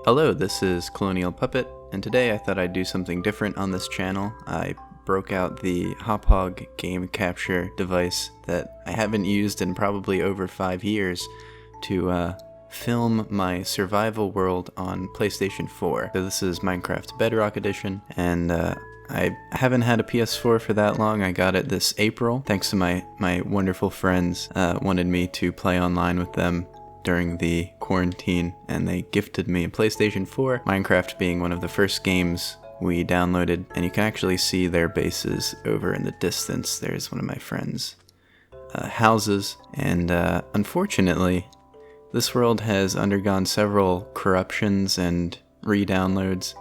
Hello, this is Colonial Puppet, and today I thought I'd do something different on this channel. I broke out the Hop game capture device that I haven't used in probably over 5 years to film my survival world on PlayStation 4. So this is Minecraft Bedrock Edition, and I haven't had a PS4 for that long. I got it this April, thanks to my wonderful friends wanted me to play online with them during the quarantine, and they gifted me a PlayStation 4, Minecraft being one of the first games we downloaded, and you can actually see their bases over in the distance. There's one of my friends' houses, and unfortunately, this world has undergone several corruptions and re-downloads.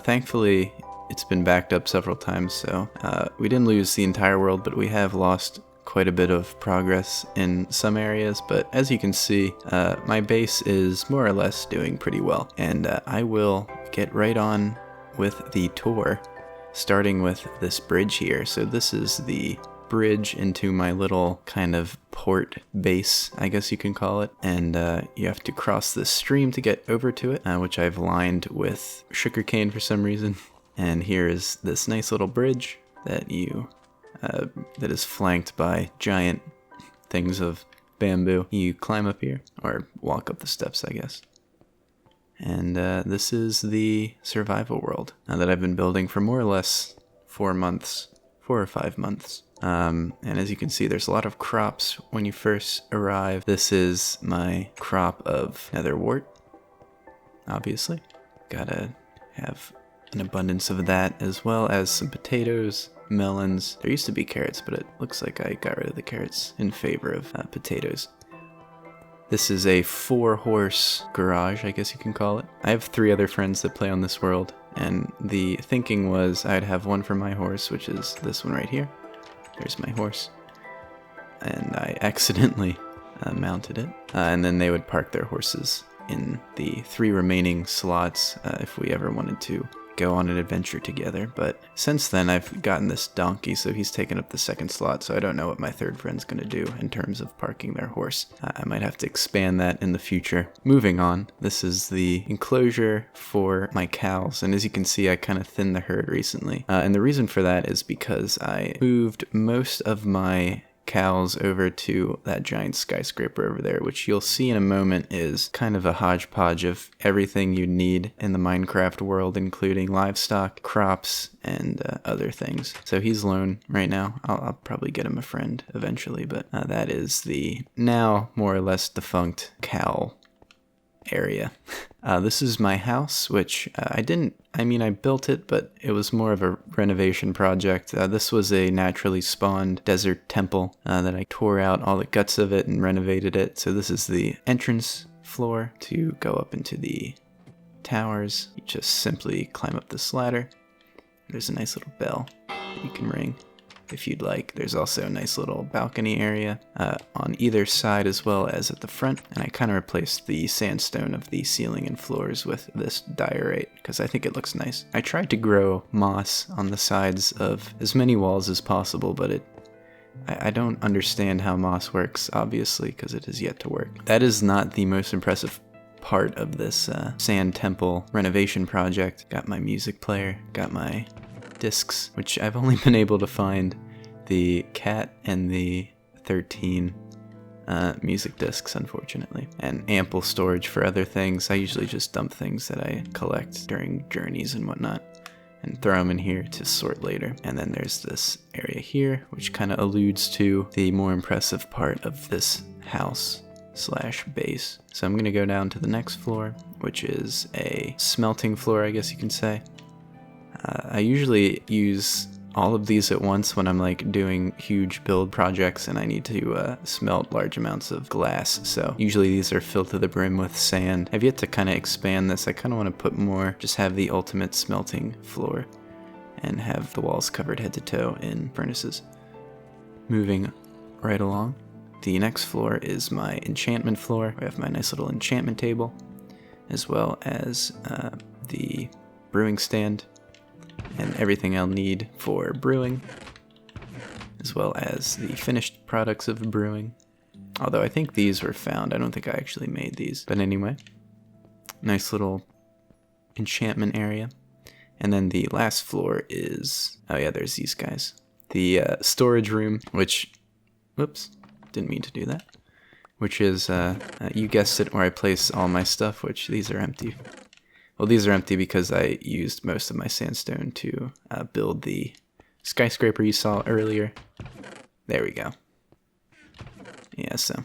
Thankfully, it's been backed up several times, so we didn't lose the entire world, but we have lost quite a bit of progress in some areas, but as you can see, my base is more or less doing pretty well, and I will get right on with the tour, starting with this bridge here. So this is the bridge into my little kind of port base, I guess you can call it, and you have to cross this stream to get over to it, which I've lined with sugarcane for some reason, and here is this nice little bridge that that is flanked by giant things of bamboo. You climb up here, or walk up the steps, I guess. And this is the survival world that I've been building for more or less 4 or 5 months. And as you can see, there's a lot of crops when you first arrive. This is my crop of nether wart, obviously. Gotta have an abundance of that, as well as some potatoes, melons. There used to be carrots, but it looks like I got rid of the carrots in favor of potatoes. This is a 4-horse garage, I guess you can call it. I have 3 other friends that play on this world, and the thinking was I'd have one for my horse, which is this one right here. There's my horse. And I accidentally mounted it. And then they would park their horses in the 3 remaining slots if we ever wanted to go on an adventure together. But since then I've gotten this donkey, so he's taken up the 2nd slot, so I don't know what my 3rd friend's gonna do in terms of parking their horse. I might have to expand that in the future. Moving on, this is the enclosure for my cows, and as you can see I kind of thinned the herd recently, and the reason for that is because I moved most of my cows over to that giant skyscraper over there, which you'll see in a moment is kind of a hodgepodge of everything you need in the Minecraft world, including livestock, crops, and other things. So he's lone right now. I'll probably get him a friend eventually, but that is the now more or less defunct cow area. This is my house, which I built it, but it was more of a renovation project. This was a naturally spawned desert temple that I tore out all the guts of it and renovated it. So this is the entrance floor to go up into the towers. You just simply climb up this ladder. There's a nice little bell that you can ring if you'd like. There's also a nice little balcony area on either side as well as at the front, and I kind of replaced the sandstone of the ceiling and floors with this diorite because I think it looks nice. I tried to grow moss on the sides of as many walls as possible, but I don't understand how moss works, obviously, because it has yet to work. That is not the most impressive part of this sand temple renovation project. Got my music player, got my discs, which I've only been able to find the cat and the 13 music discs, unfortunately, and ample storage for other things. I usually just dump things that I collect during journeys and whatnot and throw them in here to sort later. And then there's this area here, which kind of alludes to the more impressive part of this house / base. So I'm gonna go down to the next floor, which is a smelting floor, I guess you can say. I usually use all of these at once when I'm like doing huge build projects and I need to smelt large amounts of glass. So usually these are filled to the brim with sand. I've yet to kind of expand this. I kind of want to put more, just have the ultimate smelting floor and have the walls covered head to toe in furnaces. Moving right along, the next floor is my enchantment floor. I have my nice little enchantment table, as well as the brewing stand and everything I'll need for brewing, as well as the finished products of brewing. Although I think these were found. I don't think I actually made these. But anyway, nice little enchantment area. And then the last floor is, oh yeah, there's these guys. The storage room, which, whoops, didn't mean to do that. Which is, you guessed it, where I place all my stuff, which these are empty. Well, these are empty because I used most of my sandstone to build the skyscraper you saw earlier. There we go. Yeah, so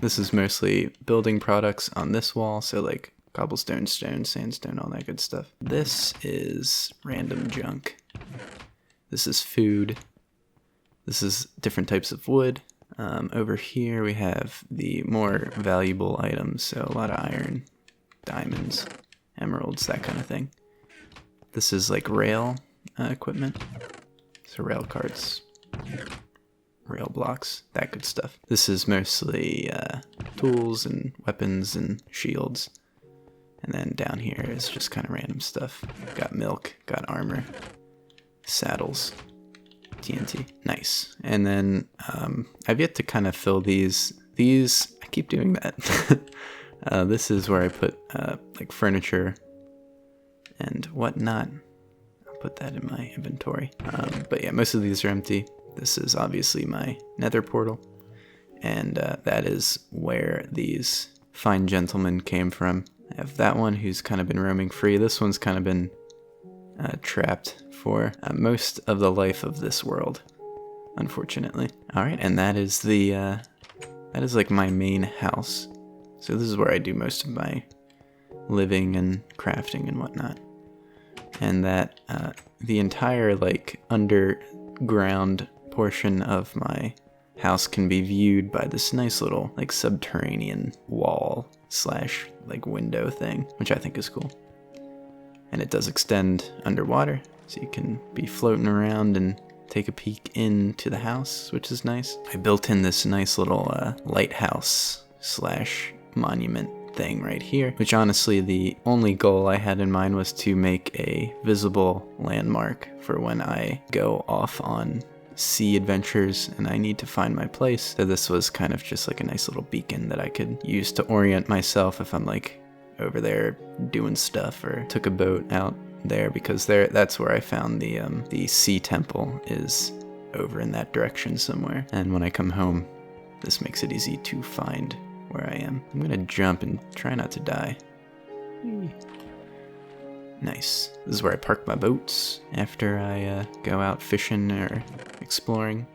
this is mostly building products on this wall, so like cobblestone, stone, sandstone, all that good stuff. This is random junk. This is food. This is different types of wood. Over here we have the more valuable items, so a lot of iron, diamonds, emeralds, that kind of thing. This is like rail equipment, so rail carts, rail blocks, that good stuff. This is mostly tools and weapons and shields. And then down here is just kind of random stuff. Got milk, got armor, saddles, TNT. Nice. And then I've yet to kind of fill these. I keep doing that. This is where I put like furniture and whatnot. I'll put that in my inventory. But yeah, most of these are empty. This is obviously my Nether Portal. And that is where these fine gentlemen came from. I have that one who's kind of been roaming free. This one's kind of been trapped for most of the life of this world, unfortunately. Alright, and that is the that is like my main house. So this is where I do most of my living and crafting and whatnot. And that the entire like underground portion of my house can be viewed by this nice little like subterranean wall slash like window thing, which I think is cool. And it does extend underwater, so you can be floating around and take a peek into the house, which is nice. I built in this nice little lighthouse slash monument thing right here, which honestly the only goal I had in mind was to make a visible landmark for when I go off on sea adventures and I need to find my place. So this was kind of just like a nice little beacon that I could use to orient myself if I'm like over there doing stuff or took a boat out there, because that's where I found the sea temple is over in that direction somewhere. And when I come home, this makes it easy to find where I am. I'm gonna jump and try not to die. Whee. Nice. This is where I park my boats after I go out fishing or exploring.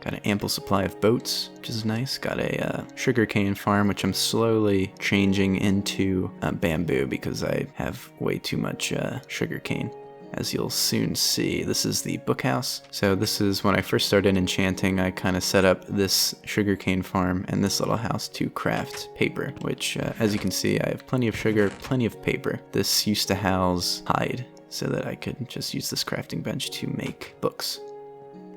Got an ample supply of boats, which is nice. Got a sugarcane farm, which I'm slowly changing into bamboo because I have way too much sugarcane. As you'll soon see, this is the book house. So this is when I first started enchanting, I kind of set up this sugarcane farm and this little house to craft paper, which as you can see, I have plenty of sugar, plenty of paper. This used to house hide so that I could just use this crafting bench to make books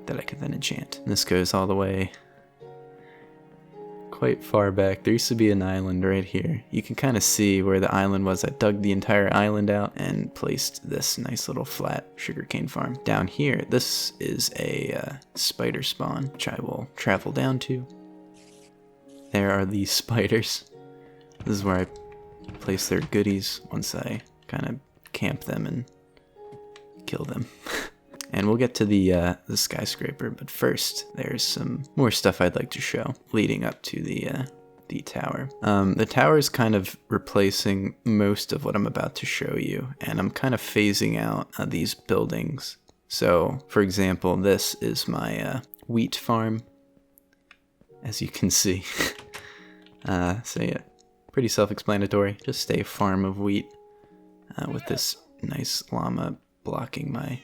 that I could then enchant. And this goes all the way quite far back. There used to be an island right here. You can kind of see where the island was. I dug the entire island out and placed this nice little flat sugarcane farm. Down here, this is a spider spawn, which I will travel down to. There are these spiders. This is where I place their goodies once I kind of camp them and kill them. And we'll get to the skyscraper, but first there's some more stuff I'd like to show leading up to the tower. The tower is kind of replacing most of what I'm about to show you, and I'm kind of phasing out these buildings. So, for example, this is my wheat farm, as you can see. So yeah, pretty self-explanatory. Just a farm of wheat with this nice llama blocking my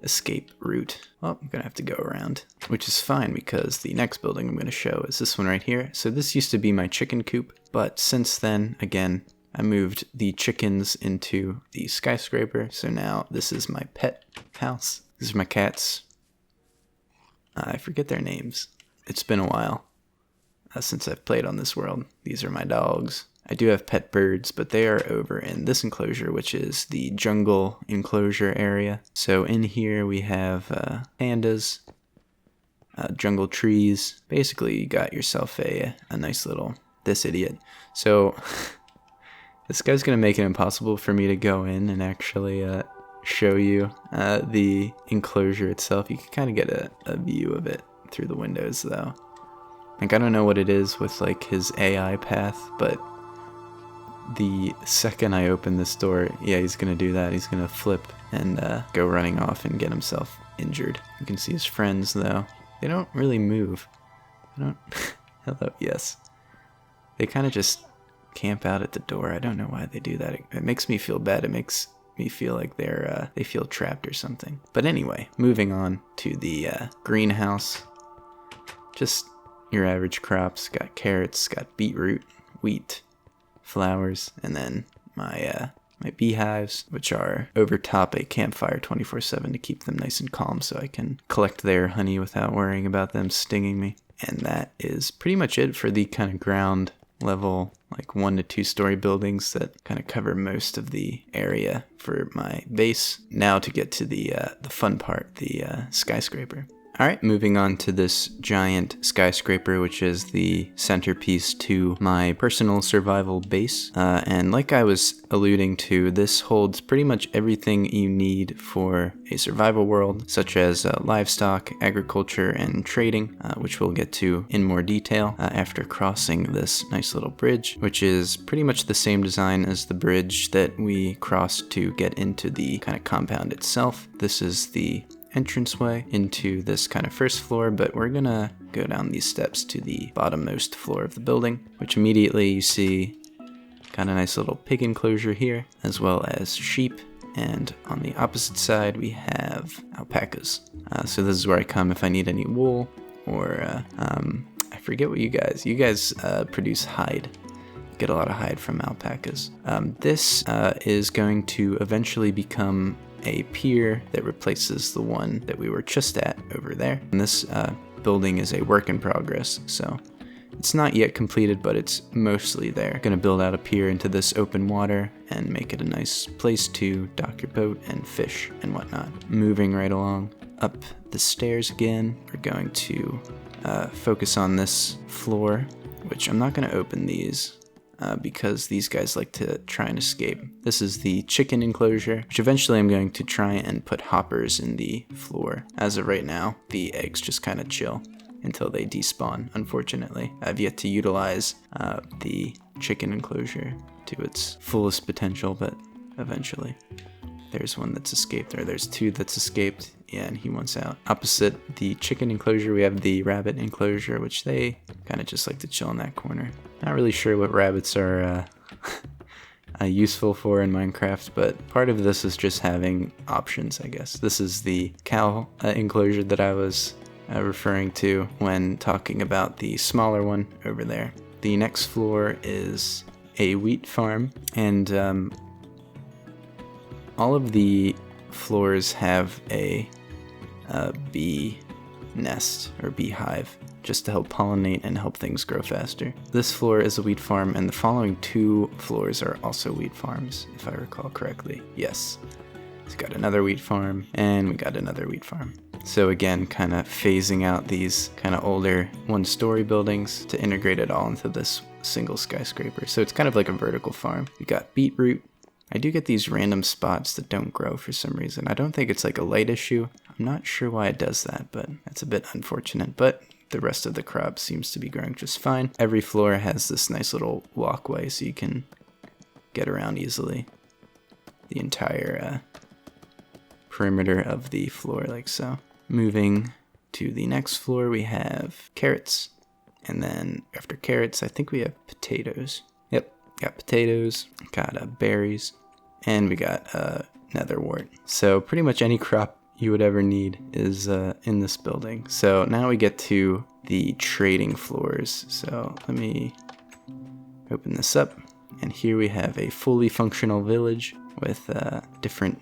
escape route. Well, I'm gonna have to go around, which is fine because the next building I'm gonna show is this one right here. So this used to be my chicken coop, but since then, again, I moved the chickens into the skyscraper. So now this is my pet house. These are my cats. I forget their names. It's been a while since I've played on this world. These are my dogs. I do have pet birds, but they are over in this enclosure, which is the jungle enclosure area. So in here we have pandas, jungle trees. Basically, you got yourself a nice little, this idiot. So this guy's gonna make it impossible for me to go in and actually show you the enclosure itself. You can kind of get a view of it through the windows though. Like, I don't know what it is with like his AI path, but the second I open this door, yeah, he's gonna do that. He's gonna flip and go running off and get himself injured. You can see his friends though. They don't really move. I don't. Hello, yes. They kind of just camp out at the door. I don't know why they do that. It makes me feel bad. It makes me feel like they feel trapped or something. But anyway, moving on to the greenhouse. Just your average crops. Got carrots, got beetroot, wheat, flowers, and then my beehives, which are over top a campfire 24/7 to keep them nice and calm so I can collect their honey without worrying about them stinging me. And that is pretty much it for the kind of ground level, like 1 to 2 story buildings that kind of cover most of the area for my base. Now to get to the fun part, the skyscraper. Alright, moving on to this giant skyscraper, which is the centerpiece to my personal survival base. And like I was alluding to, this holds pretty much everything you need for a survival world, such as livestock, agriculture, and trading, which we'll get to in more detail after crossing this nice little bridge, which is pretty much the same design as the bridge that we crossed to get into the kind of compound itself. This is the entranceway into this kind of first floor, but we're gonna go down these steps to the bottommost floor of the building, which immediately you see got a nice little pig enclosure here, as well as sheep, and on the opposite side we have alpacas. So this is where I come if I need any wool, or I forget what you guys produce hide. Get a lot of hide from alpacas. This is going to eventually become a pier that replaces the one that we were just at over there. And this building is a work in progress, so it's not yet completed, but it's mostly there. Gonna build out a pier into this open water and make it a nice place to dock your boat and fish and whatnot. Moving right along up the stairs again, we're going to focus on this floor, which I'm not gonna open these because these guys like to try and escape. This is the chicken enclosure, which eventually I'm going to try and put hoppers in the floor. As of right now, the eggs just kind of chill until they despawn, unfortunately. I've yet to utilize the chicken enclosure to its fullest potential, but eventually. There's one that's escaped, or there's 2 that's escaped. Yeah, and he wants out. Opposite the chicken enclosure, we have the rabbit enclosure, which they kind of just like to chill in that corner. Not really sure what rabbits are useful for in Minecraft, but part of this is just having options, I guess. This is the cow enclosure that I was referring to when talking about the smaller one over there. The next floor is a wheat farm, and all of the floors have a bee nest or beehive just to help pollinate and help things grow faster. This floor is a wheat farm, and the following 2 floors are also wheat farms, if I recall correctly. Yes. It's got another wheat farm, and we got another wheat farm. So again, kind of phasing out these kind of older 1-story buildings to integrate it all into this single skyscraper. So it's kind of like a vertical farm. We got beetroot. I do get these random spots that don't grow for some reason. I don't think it's like a light issue. I'm not sure why it does that, but that's a bit unfortunate. But the rest of the crop seems to be growing just fine. Every floor has this nice little walkway so you can get around easily. The entire perimeter of the floor, like so. Moving to the next floor, we have carrots. And then after carrots, I think we have potatoes. Yep, got potatoes, got berries. And we got nether wart. So pretty much any crop you would ever need is in this building. So now we get to the trading floors. So let me open this up, and here we have a fully functional village with different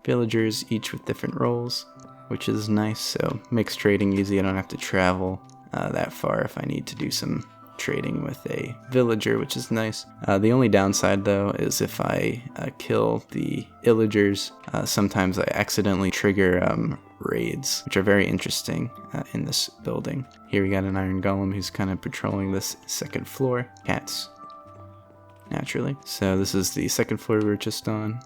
villagers, each with different roles, which is nice. So makes trading easy. I don't have to travel that far if I need to do some trading with a villager, which is nice. The only downside though is if I kill the illagers, sometimes I accidentally trigger raids, which are very interesting in this building. Here we got an iron golem who's kind of patrolling this second floor. Cats, naturally. So this is the second floor we were just on.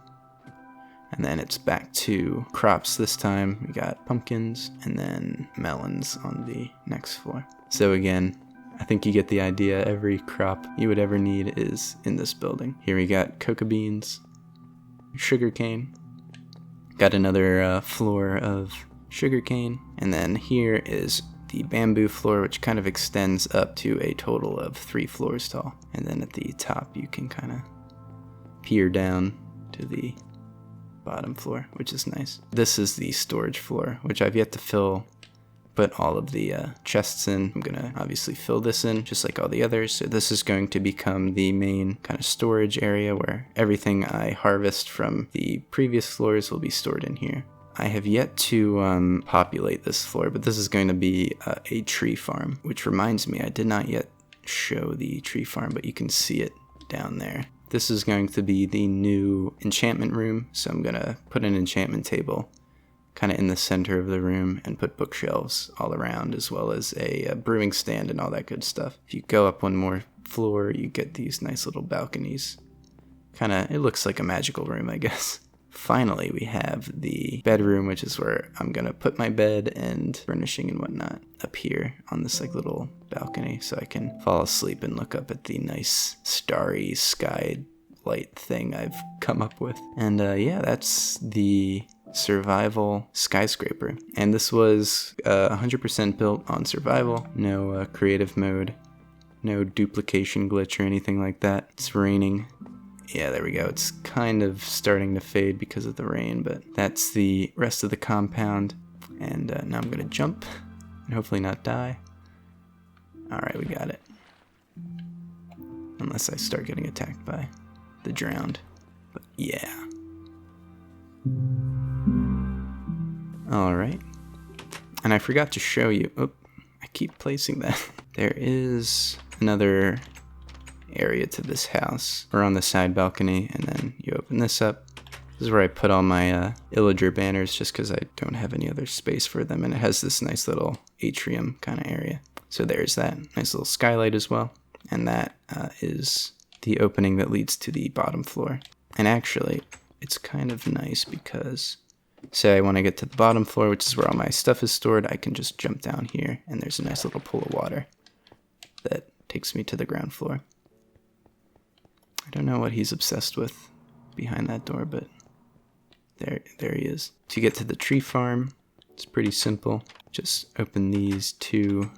And then it's back to crops this time. We got pumpkins and then melons on the next floor. So again, I think you get the idea. Every crop you would ever need is in this building. Here we got cocoa beans, sugarcane. Got another floor of sugarcane. And then here is the bamboo floor, which kind of extends up to a total of 3 floors tall. And then at the top, you can kind of peer down to the bottom floor, which is nice. This is the storage floor, which I've yet to put all of the chests in. I'm gonna obviously fill this in just like all the others. So this is going to become the main kind of storage area where everything I harvest from the previous floors will be stored in here. I have yet to populate this floor, but this is going to be a tree farm, which reminds me I did not yet show the tree farm, but you can see it down there. This is going to be the new enchantment room, so I'm going to put an enchantment table kind of in the center of the room and put bookshelves all around, as well as a brewing stand and all that good stuff. If you go up one more floor, you get these nice little balconies. It looks like a magical room, I guess. Finally, we have the bedroom, which is where I'm going to put my bed and furnishing and whatnot up here on this like little balcony, so I can fall asleep and look up at the nice starry sky light thing I've come up with. And yeah, that's the survival skyscraper. And this was 100% built on survival, no creative mode, no duplication glitch or anything like that. It's raining. Yeah, there we go. It's kind of starting to fade because of the rain, but that's the rest of the compound. And now I'm going to jump and hopefully not die. Alright, we got it. Unless I start getting attacked by the drowned. But yeah. Alright. And I forgot to show you. Oh, I keep placing that. There is another area to this house. We're on the side balcony, and then you open this up. This is where I put all my illager banners just because I don't have any other space for them, and it has this nice little atrium kind of area. So there's that nice little skylight as well, and that is the opening that leads to the bottom floor. And actually, it's kind of nice because say I want to get to the bottom floor, which is where all my stuff is stored, I can just jump down here, and there's a nice little pool of water that takes me to the ground floor. I don't know what he's obsessed with behind that door, but there he is. To get to the tree farm, it's pretty simple. Just open these 2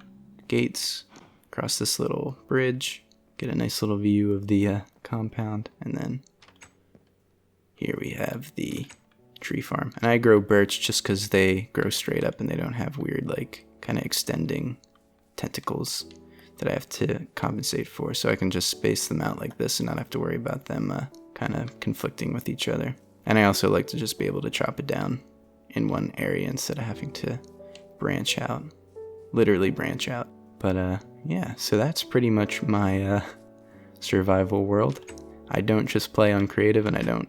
gates, cross this little bridge, get a nice little view of the compound, and then here we have the tree farm. And I grow birch just because they grow straight up and they don't have weird, like, kind of extending tentacles that I have to compensate for, so I can just space them out like this and not have to worry about them kind of conflicting with each other. And I also like to just be able to chop it down in one area instead of having to branch out, literally branch out. But yeah, so that's pretty much my survival world. I don't just play on creative, and I don't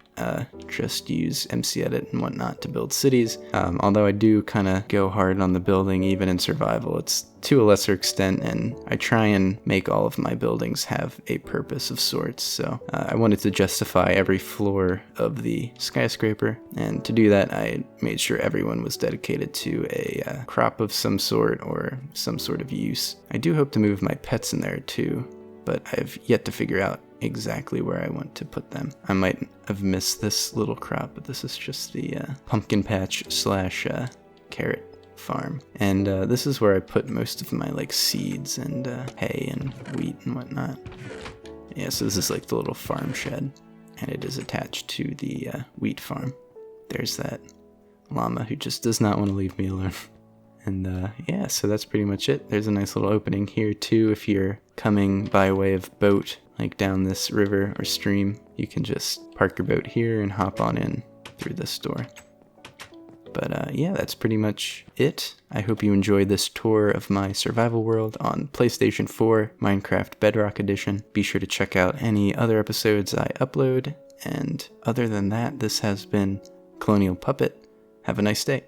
just use MC Edit and whatnot to build cities, although I do kind of go hard on the building even in survival. It's to a lesser extent, and I try and make all of my buildings have a purpose of sorts, so I wanted to justify every floor of the skyscraper, and to do that I made sure everyone was dedicated to a crop of some sort or some sort of use. I do hope to move my pets in there too, but I've yet to figure out exactly where I want to put them. I might have missed this little crop, but this is just the pumpkin patch / carrot farm. And this is where I put most of my like seeds and hay and wheat and whatnot. Yeah, so this is like the little farm shed, and it is attached to the wheat farm. There's that llama who just does not want to leave me alone. And yeah, so that's pretty much it. There's a nice little opening here too. If you're coming by way of boat, like down this river or stream, you can just park your boat here and hop on in through this door. But yeah, that's pretty much it. I hope you enjoyed this tour of my survival world on PlayStation 4 Minecraft Bedrock Edition. Be sure to check out any other episodes I upload. And other than that, this has been Colonial Puppet. Have a nice day.